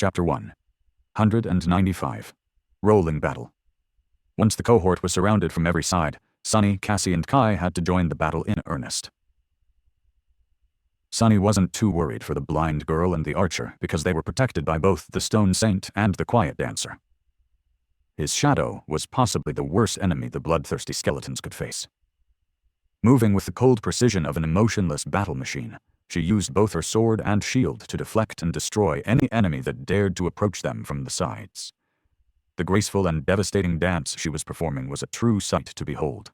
Chapter 1. 195. Rolling Battle. Once the cohort was surrounded from every side, Sunny, Cassie, and Kai had to join the battle in earnest. Sunny wasn't too worried for the blind girl and the archer because they were protected by both the Stone Saint and the Quiet Dancer. His shadow was possibly the worst enemy the bloodthirsty skeletons could face. Moving with the cold precision of an emotionless battle machine, she used both her sword and shield to deflect and destroy any enemy that dared to approach them from the sides. The graceful and devastating dance she was performing was a true sight to behold.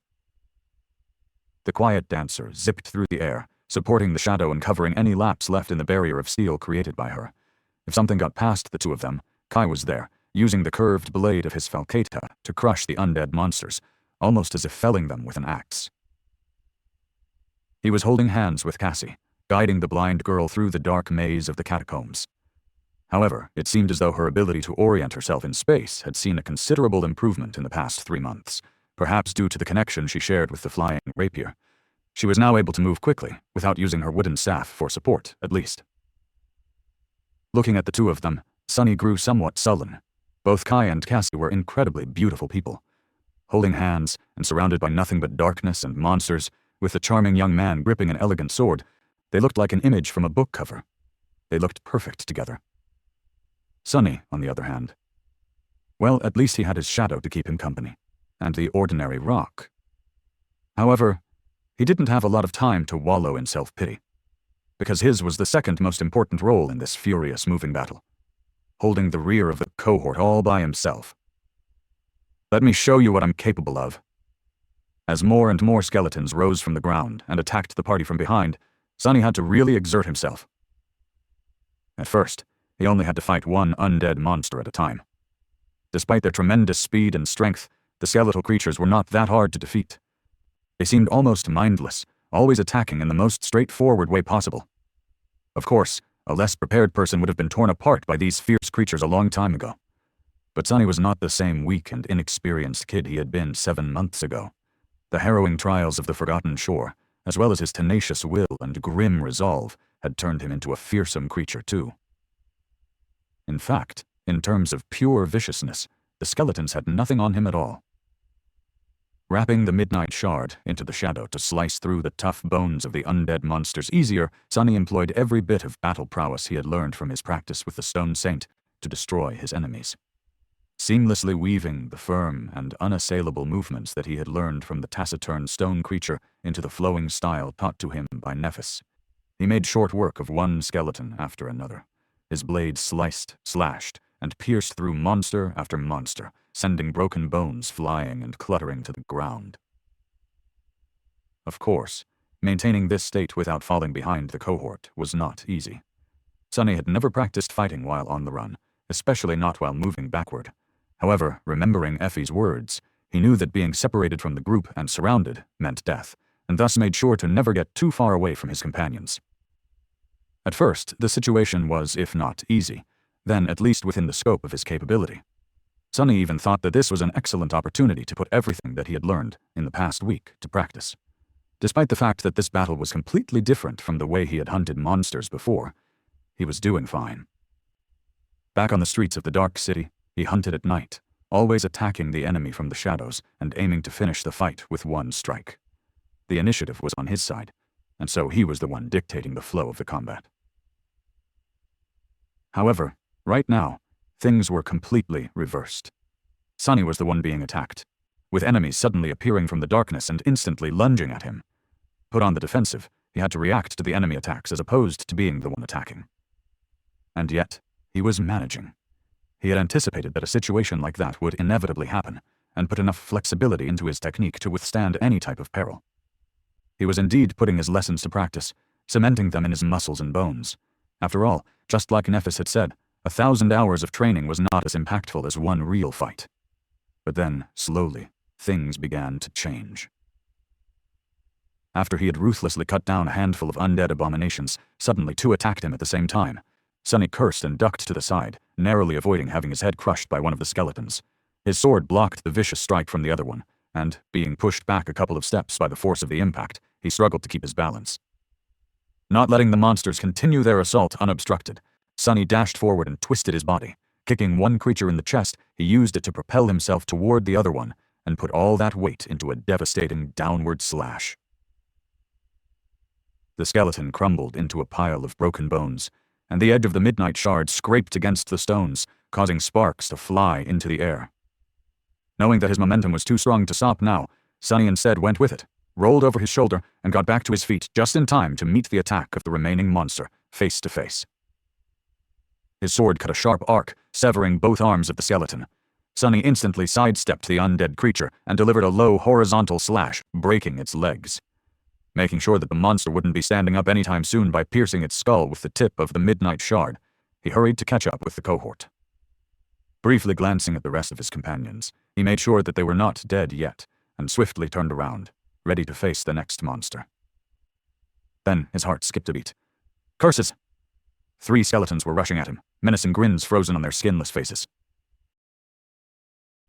The Quiet Dancer zipped through the air, supporting the shadow and covering any lapse left in the barrier of steel created by her. If something got past the two of them, Kai was there, using the curved blade of his falcata to crush the undead monsters, almost as if felling them with an axe. He was holding hands with Cassie, guiding the blind girl through the dark maze of the catacombs. However, it seemed as though her ability to orient herself in space had seen a considerable improvement in the past 3 months, perhaps due to the connection she shared with the flying rapier. She was now able to move quickly, without using her wooden staff for support, at least. Looking at the two of them, Sunny grew somewhat sullen. Both Kai and Cassie were incredibly beautiful people. Holding hands, and surrounded by nothing but darkness and monsters, with the charming young man gripping an elegant sword, they looked like an image from a book cover. They looked perfect together. Sunny, on the other hand, well, at least he had his shadow to keep him company, and the ordinary rock. However, he didn't have a lot of time to wallow in self-pity, because his was the second most important role in this furious moving battle, holding the rear of the cohort all by himself. Let me show you what I'm capable of. As more and more skeletons rose from the ground and attacked the party from behind, Sunny had to really exert himself. At first, he only had to fight one undead monster at a time. Despite their tremendous speed and strength, the skeletal creatures were not that hard to defeat. They seemed almost mindless, always attacking in the most straightforward way possible. Of course, a less prepared person would have been torn apart by these fierce creatures a long time ago. But Sunny was not the same weak and inexperienced kid he had been 7 months ago. The harrowing trials of the Forgotten Shore, as well as his tenacious will and grim resolve, had turned him into a fearsome creature too. In fact, in terms of pure viciousness, the skeletons had nothing on him at all. Wrapping the Midnight Shard into the shadow to slice through the tough bones of the undead monsters easier, Sunny employed every bit of battle prowess he had learned from his practice with the Stone Saint to destroy his enemies. Seamlessly weaving the firm and unassailable movements that he had learned from the taciturn stone creature into the flowing style taught to him by Nephis, he made short work of one skeleton after another. His blade sliced, slashed, and pierced through monster after monster, sending broken bones flying and cluttering to the ground. Of course, maintaining this state without falling behind the cohort was not easy. Sunny had never practiced fighting while on the run, especially not while moving backward. However, remembering Effie's words, he knew that being separated from the group and surrounded meant death, and thus made sure to never get too far away from his companions. At first, the situation was, if not easy, then at least within the scope of his capability. Sunny even thought that this was an excellent opportunity to put everything that he had learned in the past week to practice. Despite the fact that this battle was completely different from the way he had hunted monsters before, he was doing fine. Back on the streets of the Dark City, he hunted at night, always attacking the enemy from the shadows and aiming to finish the fight with one strike. The initiative was on his side, and so he was the one dictating the flow of the combat. However, right now, things were completely reversed. Sunny was the one being attacked, with enemies suddenly appearing from the darkness and instantly lunging at him. Put on the defensive, he had to react to the enemy attacks as opposed to being the one attacking. And yet, he was managing. He had anticipated that a situation like that would inevitably happen, and put enough flexibility into his technique to withstand any type of peril. He was indeed putting his lessons to practice, cementing them in his muscles and bones. After all, just like Nephis had said, 1,000 hours of training was not as impactful as one real fight. But then, slowly, things began to change. After he had ruthlessly cut down a handful of undead abominations, suddenly 2 attacked him at the same time. Sunny cursed and ducked to the side, narrowly avoiding having his head crushed by one of the skeletons. His sword blocked the vicious strike from the other one, and, being pushed back a couple of steps by the force of the impact, he struggled to keep his balance. Not letting the monsters continue their assault unobstructed, Sonny dashed forward and twisted his body. Kicking one creature in the chest, he used it to propel himself toward the other one, and put all that weight into a devastating downward slash. The skeleton crumbled into a pile of broken bones, and the edge of the midnight shard scraped against the stones, causing sparks to fly into the air. Knowing that his momentum was too strong to stop now, Sonny instead went with it, rolled over his shoulder, and got back to his feet just in time to meet the attack of the remaining monster, face to face. His sword cut a sharp arc, severing both arms of the skeleton. Sonny instantly sidestepped the undead creature and delivered a low horizontal slash, breaking its legs. Making sure that the monster wouldn't be standing up anytime soon by piercing its skull with the tip of the midnight shard, he hurried to catch up with the cohort. Briefly glancing at the rest of his companions, he made sure that they were not dead yet, and swiftly turned around, ready to face the next monster. Then his heart skipped a beat. Curses! 3 skeletons were rushing at him, menacing grins frozen on their skinless faces.